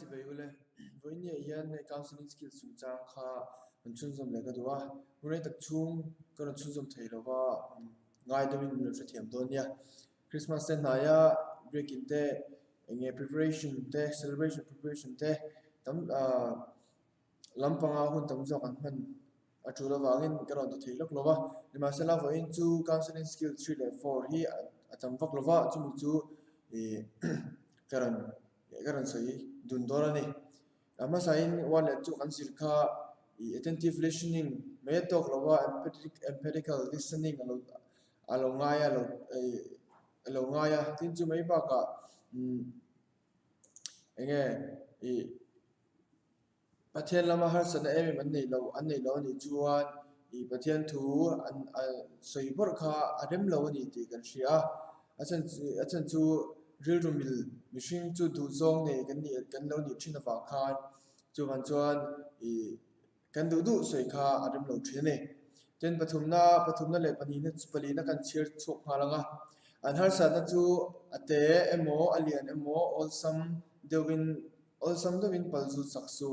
chỉ về ule với nhiều hiệnใน counseling skills สุจางค่ะมันชุนสมเลยก็ดูว่าวันนี้ตักชุ่มก็เราชุนสมไทยเราว่าง่ายดมินเราจะเทียมตัวเนี่ยคริสต์มาสเต้นนายะ break in เต้เงี้ย preparation เต้ celebration preparation เต้ตั้มลำพังอาหุ่นตั้มจอกันมันอาจุดละวางินก็เราตัวไทยลูกเราว่าในมาเซลาว่าอินจู counseling skills 3 และ4ที่อาจารย์ฟักเราว่าจุ่มจูการันใส่ดุนตัวนี้มาใส่วันเล็กจุกันสิลค่า attentive listening ไม่ตกเราว่า empirical listening เราง่ายเราง่ายที่จุไม่ปากะเงี้ยประเทศเรามาหาสนามมันนี่เรานี่จวนประเทศทูสวยบริการอารมณ์เรานี่ที่กันเชียอาจารย์จูเรื่องมิชิงจูดูซองเนี่ยกันเรานี่ชินฟ้าคานจูมันจวนกันดูสวยค่าอารมณ์เราชินเนี่ยจนปฐุมน่าเลยปนีนักกันเชียร์ชกพาลังอันหาสัตว์จูเตะโมอเลียนโมออลซัมเดวินปัลจุสักสู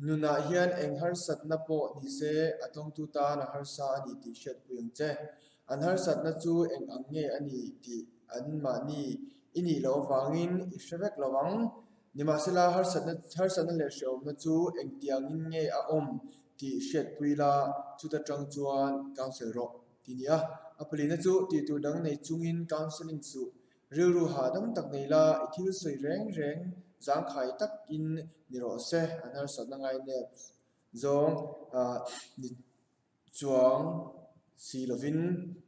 นุนาเฮียนเองหาสัตว์นับโปนิเซอตงตุตานะหาสัตว์นี่ที่เชิดปุยงเจอันหาสัตว์นัจูเองอังเงอันนี้ที่อันมานี่อินี่เราฟังอินอิสระเวกระวังนิมาเสลาหาสัตว์นั่นเลยเชียวนัจูเองที่อังเงออมที่เชิดปุยลาจุดจังจวนกังเซโรทีนี้อัปลีนัจูที่ตัวดังในจุงอินกังเซลิงสูเรื่องรู้หาดังตักในลาอิทิลสวยแรงจางไข่ตักอินนิโรเซอันนั้นสัตว์นั่งไงเนี่ยจงจวงซีลวิน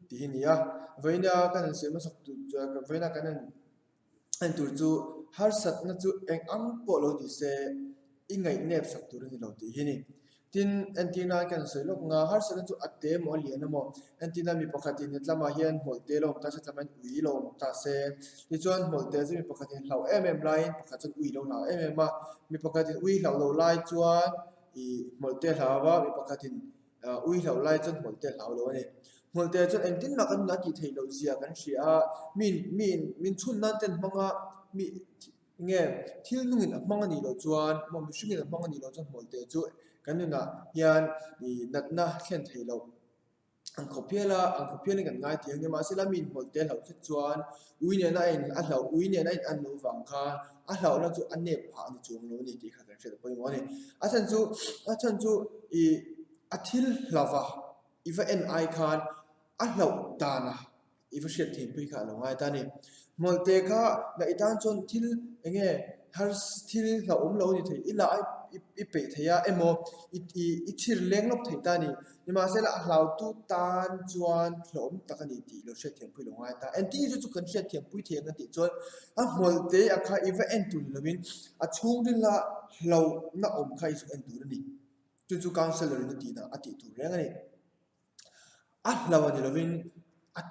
ที่นี่เวน่ากันเสียมาสักตัวเวน่ากันอันตัวจูหาสัตว์นั่นจูเองอังโปโลดิเซอิงไงเนี่ยสักตัวนี้เราที่นี่ทินแอนตินากันสวยลูกงาหาสัตว์นั่นจูอัดเตมอลียนโมแอนตินามีปกติเนี่ยละมาเฮียนหัวเตลงตาชัดมันอุยลงตาเซที่จวนหัวเตจะมีปกติเหล่าไลน์ปกติอุยลงเหล่ามามีปกติอุยเหล่าไลน์จวนหัวเตเหล่าว่ามีปกติอุยเหล่าไลน์จนหัวเตเหล่าเลยหัวเตจนเองทินมากันนัดที่ไทยเราเสียกันเสียมินชุนนั่นเต็มมังมีเงี้ยที่นุ่งอินมังนี่เราจวนมันไม่ชุ่มอินมังนี่เราจนหัวเตจุกันนี่นะยันนัดนะเขียนไทยเราอังคบเพียนี่กันง่ายที่ยังมาเสลามินหัวเตเราคิดจวนอุยเนี่ยนั่นเราอุยเนี่ยนั่นอันนู้ฟังกันเราแล้วจุอันเนี่ยผ่านจวงเรานี่ที่ข้ากันเสด็จไปหมดนี่ฉันจูอาทิตย์ลาวะอีฟเอ็นไอคานเราตานะอีฟเชียร์ทีมพี่ข้าเราง่ายตานี่มอลเตก้าในอีตานจนทิลเงี้ยฮาร์สทิลเราเรานี่ที่อีลาอีเปเทียโมอีชิลเล้งลบที่ตานี่นี่มาเสละเราตู้ตานจวนหลมตะกันนี่ที่เราเชียร์ทีมพี่เราง่ายตาเอ็นที่จะกันเชียร์ทีมพี่เทียงกันที่จวนมอลเตข้าอีฟเอ็นตุนเราวินช่วงนี้ละเราหน้าข้าอีฟเอ็นตุนนี่จู่ๆการเสลอนี่ตีนะอติตุเรื่องนี้เราวันนี้เราวิน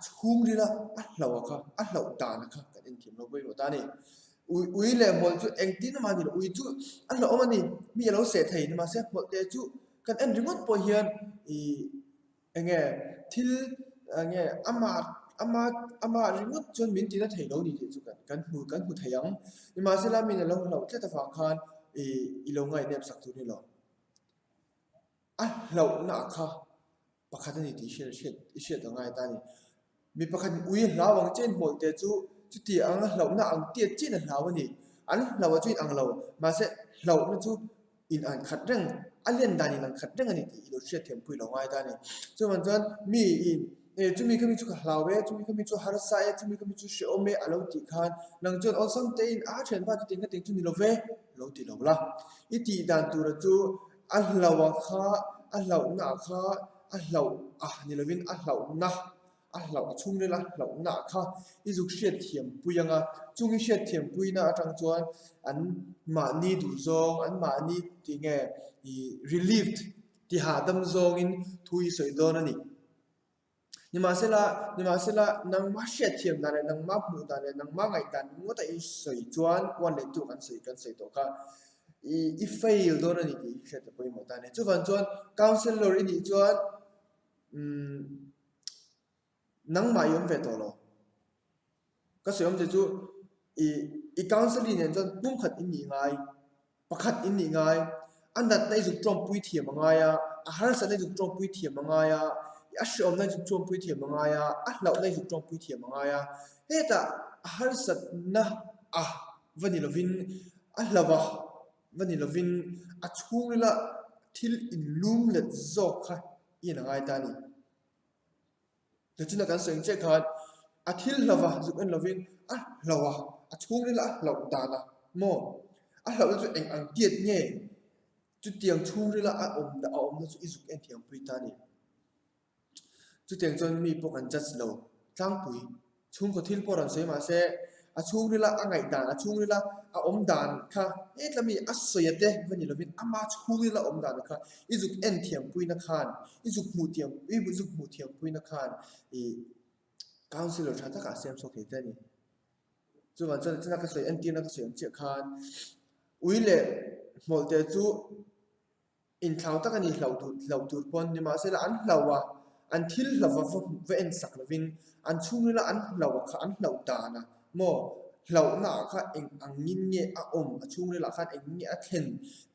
ช่วงนี้ละเราค่ะเราตานะคะกันเองทีมเราไปหมดตานี่อุ้ยเลยหมดจู่เองที่นั่นมานี่อุ้ยจู่เราเอามานี่มีเราเสียไทยนี่มาเสียหมดแต่จู่กันเองริมอนพอเฮียนเงี้ยที่เงี้ยอามาริมอนจนมินที่นั่นไทยเรานี่จู่กันหูไทยยังนี่มาเสียละมินเราแค่ตะฟังคันเราไงเนี่ยสักตัวนี่หรอเราหน้าค่ะประคันนี่ที่เชื่อต่างไงตานี่มีประคันอุ้ยเราวังเจนหมดแต่จู่ที่อังเราหน้าอังเตี้ยจีนเราวันนี้เราว่าจุดอังเรามาเสเราเนี่ยจู่อินอันขัดเรื่องเลียนดานี่นังขัดเรื่องอันนี้ที่เราเชื่อเทียมพูดเราไงตานี่จู่มันจนมีจู่มีก็มีจู่เราเว้จู่มีก็มีจู่ฮาร์ไซจู่มีก็มีจู่เชอเมอเราตีคันนังจนเอาสังเตนเชิญว่าจุดติงจู่นี่เราเว้เราตีเราละอีตีดันตัวจู่เราว่าค่ะเราหน้าค่ะเรานี่เราวินเราหน้าเราชุ่มเลยละเราหน้าค่ะอีจุกเชียดเทียมปุยยังจุกเชียดเทียมปุยน่าจังจวนอันมานี่ดูซองอันมานี่ที่ไงrelieved ที่หาดำซองอินทุยสวยโดนนี่นี่มาเสละนังมาเชียดเทียมนั่นนังมาหมูนั่นนังมาไงกันงวดแต่สวยจวนวันเล่นตัวกันสวยตัวค่ะอีfail โดนนี่ที่เชื่อแต่ไปหมดตาเนี่ยจู่วันจวน counselor นี่จวนนังมายุ่งเวทตัวเราก็สวยมากจู่อี counselor เนี่ยจวนปุ่มขัดอินนี่ไง pakhat in ni ngai andat nei zuk trom pui thiam angaya a har sa nei zuk trom pui thiam angaya a shom nei zuk trom pui thiam angaya a hlau nei zuk trom pui thiam angaya heta a har sat na a vani lovin a hlawa vani lovin a chungla thil in lum let zok kha in ngai ta ni to chuna kan seng che khan a thil hlawa zuk en lovin a hlawa a chungla hlau dana mo a hlau chu eng ang tiet nge chu tiang chungla a om na chu izuk en thiam pui ta ni chu tiang chon mi pok an judge lo tlang pui chung ko thil poran sei ma se a chungla a ngai dan a chungla a om dan kha etlami a soyate vani lovin ama chungla om dan kha izuk en thiam pui na khan izuk mu thiam izuk mu thiam pui na khan e counselor tha ka sem so ke ta ni chu wan chon chana ka soi en tin na ka soi che khan uile molte chu in thlau ta kan ni hlau tur pon ni ma se la an hlawa an thil hlawa ve en sak lovin an chungla an hlawa kha an hlau ta na mo hlau na kha eng ang nin nge a om a chungla kha eng nge a thlen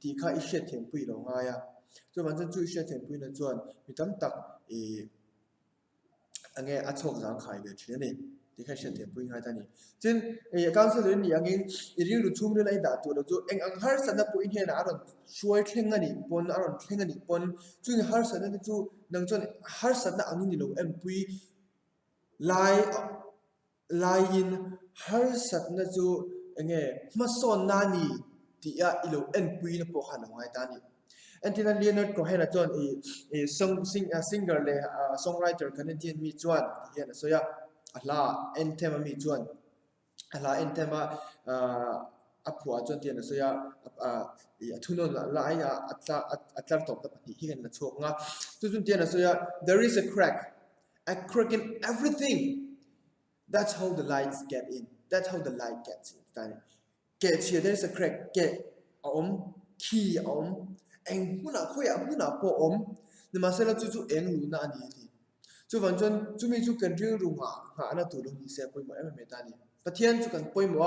ti kha i shet thiam pui lo nga ya chu wan chon chu shet thiam pui na chuan mi tam tak e ange a chok jang khai ve thile ni ti kha shet thiam pui nga ta ni chin e counselor ni angin i ri ru chungla lai da tu lo chu eng ang har sa na pu in he na aron shuai thleng ani pon aron thleng ani pon chu har sa na chu nang chon har sa na angin ni lo em pui lai in har sat na chu enge mason na ni ti a ilo en pui na po khan ngai ta ni antina Leonard Cohen a chon e singer le songwriter Canadian mi chuan hian so ya ala en tema mi chuan ala en tema apua chon tian so ya thunon la ya atlar top ta pati hian na chok nga chu chun tian so ya there is a crack in everything. That's how the lights get in. That's how the light gets in. Get here, there's a crack. Get key eng huna khoya huna po ni masela chu eng lu na ni ti chu van chon chu mi chu kan ri ru nga na tu lo ni se poi mo em me ta ni pathian chu kan poi mo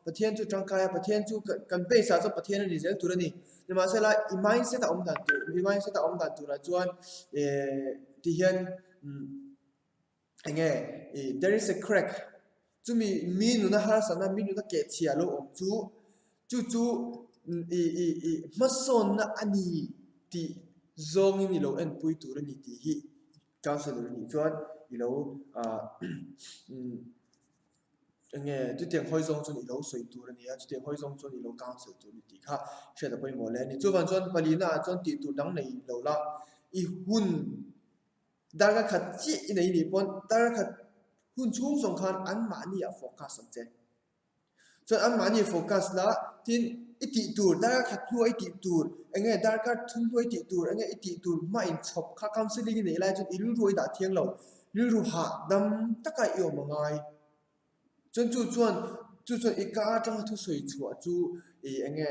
pathian chu tangkaya pathian chu kan pe sa cho pathian ni zel tu ni masela I mindset dan tu mindset dan tu ra chuan ti hian enge there is a crack chu mi nu na har sa na mi nu na ke chia lo chu mason na ani ti zong ni lo en pui tu ni ti hi counselor ni chuan i lo enge tu tiang hoi zong chun i lo soi tu ni a tu tiang hoi zong chun i lo counsel tu ni ti kha she da poi mo le ni chu wan chuan palina chuan ti tu dang nei lo la I hun darga khat chi nei ni pon darga khat hun chung song khan an ma ni a focus on che chuan an ma ni focus la tin iti tur dar khat huai ti tur enge dar khat thun huai ti tur enge iti tur ma in chop kha counseling nei lai chu ilu roi da thiang lo ilu ru ha dam taka yo mangai chuan I ka tang thu soi chu enge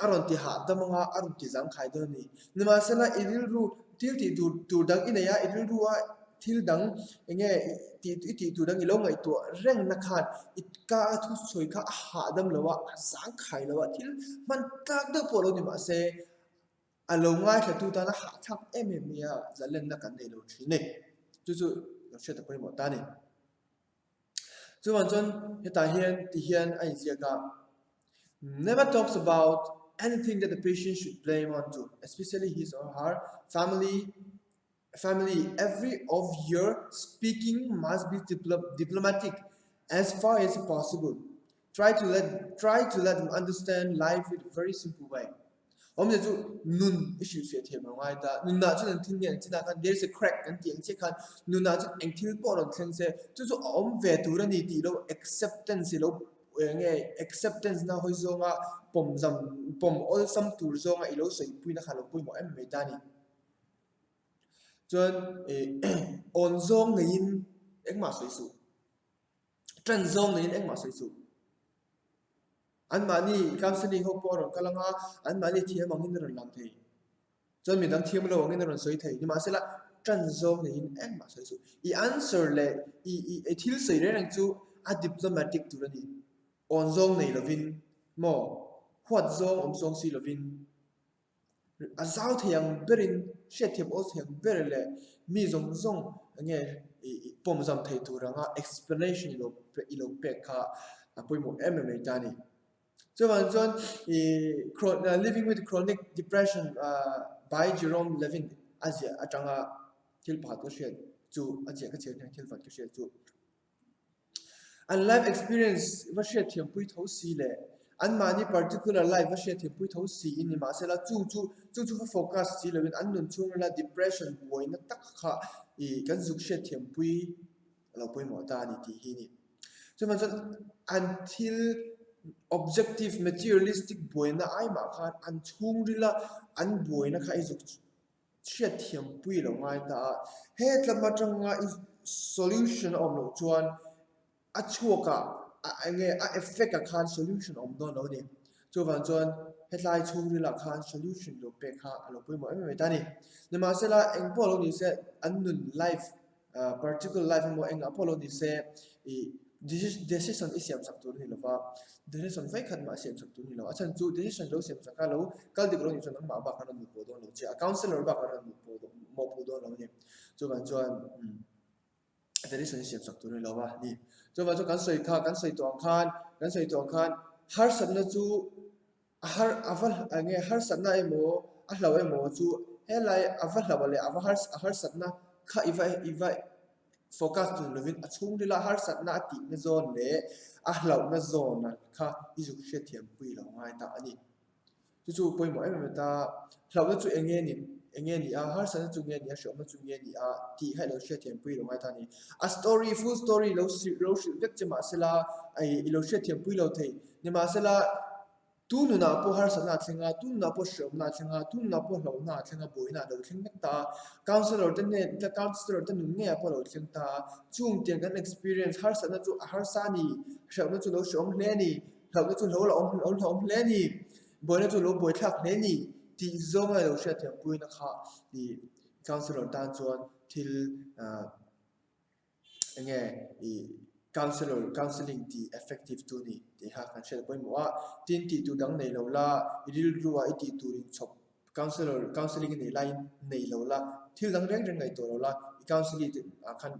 aron ti ha dam nga aron ti jang khai do ni nima sala ilu ru til ti tur dang ina ya ilu ru wa thil dang enge ti tu dang ilo ngai to reng na khan ka thu soi kha ha dam lawa sang khai lawa thil man tak da po lo ni ma se alo ngai tha tu ta na ha thak em ya zalen na kan nei lo thi ne chu lo she ta poi mo ta ni chu wan chon heta hian ti hian ai zia ka never talks about anything that the patient should blame on to especially his or her family. Every of your speaking must be diplomatic as far as possible. Try to let them understand life in a very simple way. Omne chu nun issue se the ma ngai ta nun na chu nan thin yang china kan there's a crack kan tiang che kan nun na chu eng thil po ron thlen se chu ve tu ra ni ti lo acceptance lo nge acceptance na hoi zonga pom all some tur zonga ilo soi pui na khalo pui mo em me ta ni chuan on zong nein engma soi su tran zong nein engma soi su an mani counseling ho por kalanga an mani thiam angin ron lang thei chuan mi dang thiam lo angin ron soi thei ni ma sela tran zong nein engma soi su I answer le I thil sei re rang chu a diplomatic tu ni on zong nei lovin mo huat zong song si lovin azau thiang berin shet thiam o thiang berle mi zong nge pom zam thei turanga explanation ilo pe kha apoi mo MMA tani so one John living with chronic depression by Jerome Levin Asia atanga tilpat ko share chu Asia ka chen tilpat ko share chu and life experience va share thiam pui tho si le an mani particular life va share thiam pui tho si in ma se la chu focus si le an nun chung la depression boy na tak kha I kan zuk share thiam pui lo pui mo ta ni ti hi ni so one John until objective materialistic boy na ai ma khan an chung rila an boy na kha izuk share thiam pui lo ngai ta he tlama tanga is solution of lo chuan a chuaka a effect a khan solution om don lo ni chu van chuan headline chung rila khan solution lo pe kha alo pui mo em ta ni ne ma se la eng polo ni se an nun life particular life mo eng apolo ni se decision is siam sak tu ni lo ba decision vai khat ma siam sak tu ni lo achan chu decision lo siam sak lo kal dik lo ni chuan ma ba khan mu po don lo chi a counselor ba khan mu po mo pu don lo ni chu van chuan decision is siam sak tu ni lo ba ni chu van chu kan soi to khan har sat na chu har aval ange har sat na emo a hlau emo chu helai aval hlawale ava har sat na kha iva focus tu lovin achung dila har sat na ti na zone le a hlau na zone na kha izuk she thiam pui lo ngai ta ani chu poi mo em ta hlau na chu enge ni a har sat na chu nge ni a shom na chu nge ni a ti hai lo she thiam pui lo ngai ta ni a story full story lo shi vek chema sela ai lo she thiam pui lo thei ni ma sela tu nu na po har sana thinga tu na po shom na thinga tu na po hlo na thinga boina lo thing ta counselor te nu nge po lo thing ta chung tiang kan experience har sana chu har sani shom na chu lo shom hle ni hlo na chu lo om hle ni boina chu lo boi thak hle ni ti zong ai lo sha thiam pui na kha ni counselor tan chuan thil nge counseling the effective tu ni te ha kan shel poi mo a tin ti tu dang nei lo la ril ruwa I ti tu ring chop counseling nei line nei lo la thil dang reng ngai to lo la counseling khan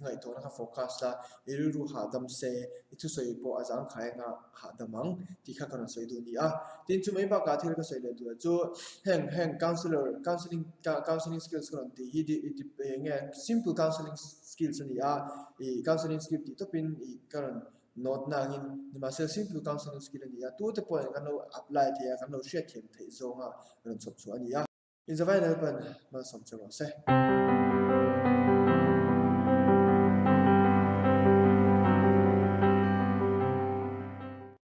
ngai to na focus la ril ru ha dam se itu soi po azang khai nga ha damang ti kha kan soi du ni a tin chu mai ba ka thil ka soi le tu chu heng counseling skills kan ti hi di nge simple counseling skills ni a counseling skill ti to pin karan not na ngin ni ma se simple counseling skill ni a tu te point kan lo apply the kan lo share them thei zo nga ran chop chu ani a in zawai na pan ma som chu se